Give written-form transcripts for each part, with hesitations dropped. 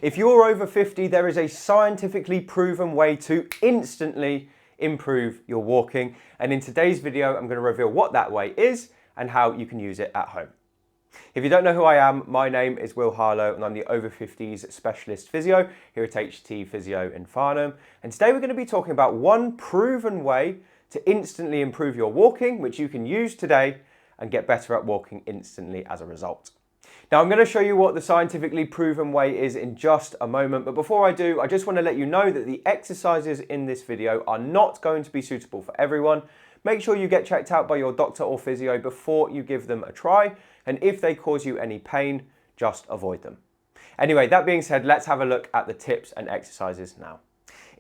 If you're over 50, there is a scientifically proven way to instantly improve your walking. And in today's video, I'm going to reveal what that way is and how you can use it at home. If you don't know who I am, my name is Harlow and I'm the Over-Fifties specialist physio here at HT Physio in Farnham. And today we're going to be talking about one proven way to instantly improve your walking, which you can use today and get better at walking instantly as a result. Now I'm going to show you what the scientifically proven way is in just a moment, but before I do, I just want to let you know that the exercises in this video are not going to be suitable for everyone. Make sure you get checked out by your doctor or physio before you give them a try, and if they cause you any pain, just avoid them. Anyway, that being said, let's have a look at the tips and exercises now.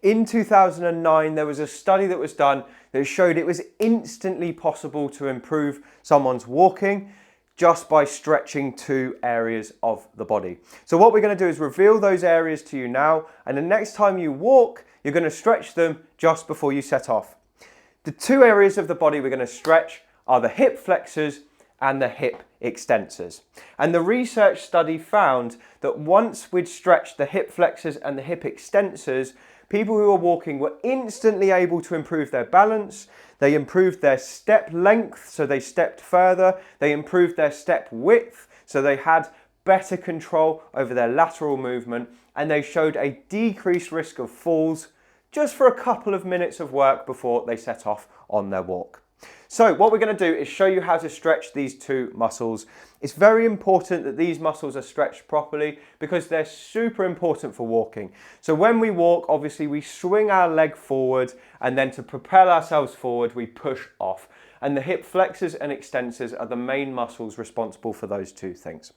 In 2009, there was a study that was done that showed it was instantly possible to improve someone's walking just by stretching two areas of the body. So what we're going to do is reveal those areas to you now, and the next time you walk, you're going to stretch them just before you set off. The two areas of the body we're going to stretch are the hip flexors and the hip extensors. And the research study found that once we'd stretched the hip flexors and the hip extensors, people who were walking were instantly able to improve their balance, they improved their step length, so they stepped further, they improved their step width, so they had better control over their lateral movement, and they showed a decreased risk of falls just for a couple of minutes of work before they set off on their walk. So what we're going to do is show you how to stretch these two muscles. It's very important that these muscles are stretched properly because they're super important for walking. So when we walk, obviously we swing our leg forward, and then to propel ourselves forward, we push off. And the hip flexors and extensors are the main muscles responsible for those two things.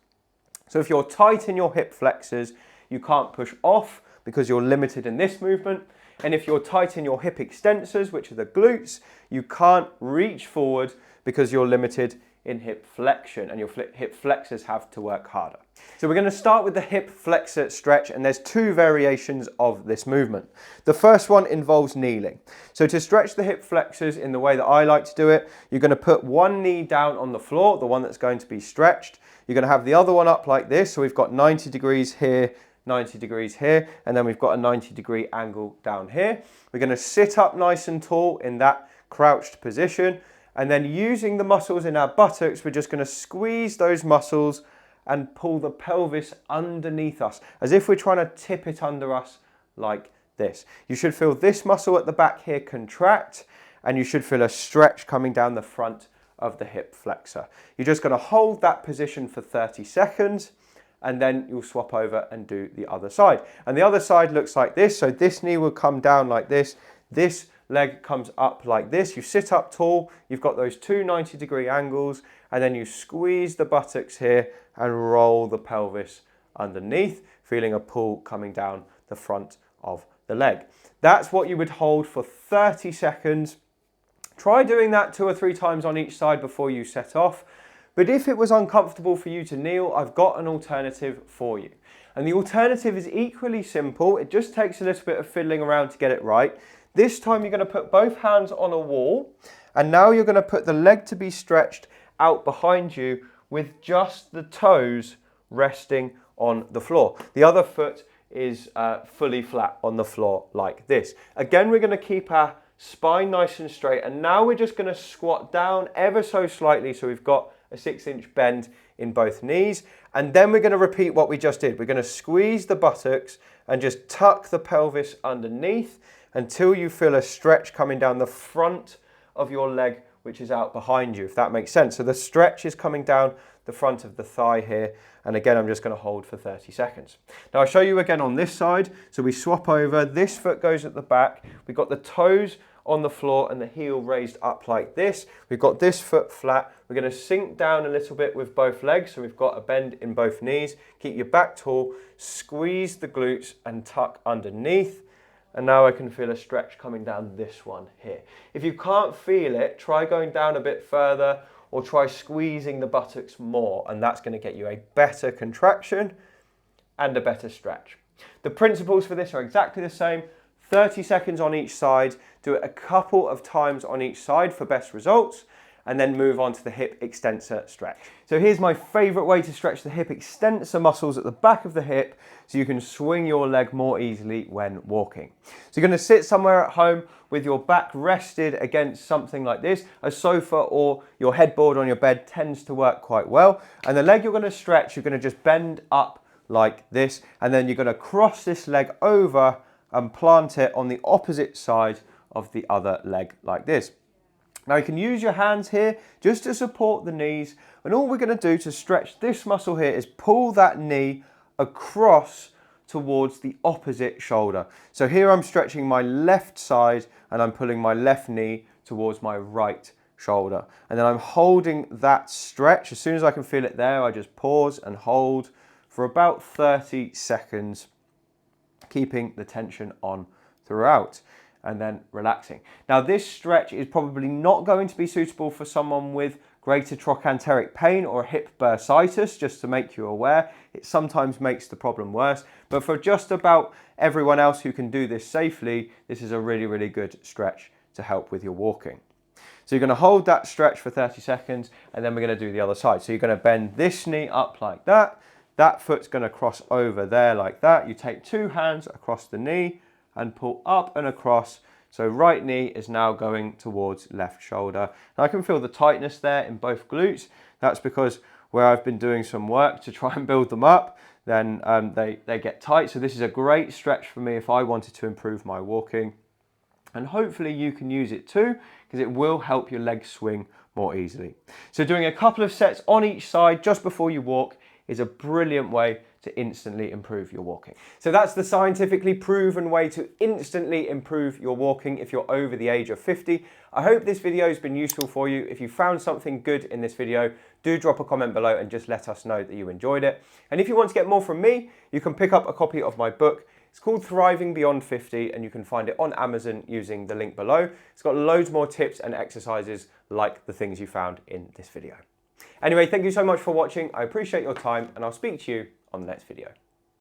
So if you're tight in your hip flexors, you can't push off because you're limited in this movement. And if you're tight in your hip extensors, which are the glutes, you can't reach forward because you're limited in hip flexion, and your hip flexors have to work harder. So we're going to start with the hip flexor stretch, and there's two variations of this movement. The first one involves kneeling. So to stretch the hip flexors in the way that I like to do it, you're going to put one knee down on the floor, the one that's going to be stretched. You're going to have the other one up like this, so we've got 90 degrees here, 90 degrees here, and then we've got a 90-degree angle down here. We're going to sit up nice and tall in that crouched position, and then using the muscles in our buttocks, we're just going to squeeze those muscles and pull the pelvis underneath us, as if we're trying to tip it under us like this. You should feel this muscle at the back here contract, and you should feel a stretch coming down the front of the hip flexor. You're just going to hold that position for 30 seconds, and then you'll swap over and do the other side. And the other side looks like this. So this knee will come down like this. This leg comes up like this. You sit up tall, you've got those two 90-degree angles, and then you squeeze the buttocks here and roll the pelvis underneath, feeling a pull coming down the front of the leg. That's what you would hold for 30 seconds. Try doing that 2 or 3 times on each side before you set off. But if it was uncomfortable for you to kneel, I've got an alternative for you. And the alternative is equally simple. It just takes a little bit of fiddling around to get it right. This time you're going to put both hands on a wall, and now you're going to put the leg to be stretched out behind you with just the toes resting on the floor. The other foot is fully flat on the floor like this. Again, we're going to keep our spine nice and straight, and now we're just going to squat down ever so slightly, so we've got a 6-inch bend in both knees, and then we're going to repeat what we just did. We're going to squeeze the buttocks and just tuck the pelvis underneath until you feel a stretch coming down the front of your leg, which is out behind you, if that makes sense. So the stretch is coming down the front of the thigh here, and again I'm just going to hold for 30 seconds. Now I'll show you again on this side. So we swap over, this foot goes at the back, we've got the toes on the floor and the heel raised up like this. We've got this foot flat. We're going to sink down a little bit with both legs, so we've got a bend in both knees. Keep your back tall, squeeze the glutes and tuck underneath. And now I can feel a stretch coming down this one here. If you can't feel it, try going down a bit further or try squeezing the buttocks more, and that's going to get you a better contraction and a better stretch. The principles for this are exactly the same. 30 seconds on each side. Do it a couple of times on each side for best results. and then move on to the hip extensor stretch. So here's my favorite way to stretch the hip extensor muscles at the back of the hip so you can swing your leg more easily when walking. So you're going to sit somewhere at home with your back rested against something like this. A sofa or your headboard on your bed tends to work quite well. And the leg you're going to stretch, you're going to just bend up like this, and then you're going to cross this leg over and plant it on the opposite side of the other leg like this. Now you can use your hands here just to support the knees, and all we're going to do to stretch this muscle here is pull that knee across towards the opposite shoulder. So here I'm stretching my left side and I'm pulling my left knee towards my right shoulder. And then I'm holding that stretch. As soon as I can feel it there, I just pause and hold for about 30 seconds, keeping the tension on throughout, and then relaxing. Now this stretch is probably not going to be suitable for someone with greater trochanteric pain or hip bursitis, just to make you aware. It sometimes makes the problem worse, but for just about everyone else who can do this safely, this is a really, really good stretch to help with your walking. So you're going to hold that stretch for 30 seconds, and then we're going to do the other side. So you're going to bend this knee up like that. That foot's going to cross over there like that. You take two hands across the knee and pull up and across. So right knee is now going towards left shoulder. Now I can feel the tightness there in both glutes. That's because where I've been doing some work to try and build them up, then they get tight. So this is a great stretch for me if I wanted to improve my walking. And hopefully you can use it too, because it will help your legs swing more easily. So doing a couple of sets on each side just before you walk is a brilliant way to instantly improve your walking. So that's the scientifically proven way to instantly improve your walking if you're over the age of 50. I hope this video has been useful for you. If you found something good in this video, do drop a comment below and just let us know that you enjoyed it. And if you want to get more from me, you can pick up a copy of my book. It's called Thriving Beyond 50, and you can find it on Amazon using the link below. It's got loads more tips and exercises like the things you found in this video. Anyway, thank you so much for watching. I appreciate your time, and I'll speak to you on the next video.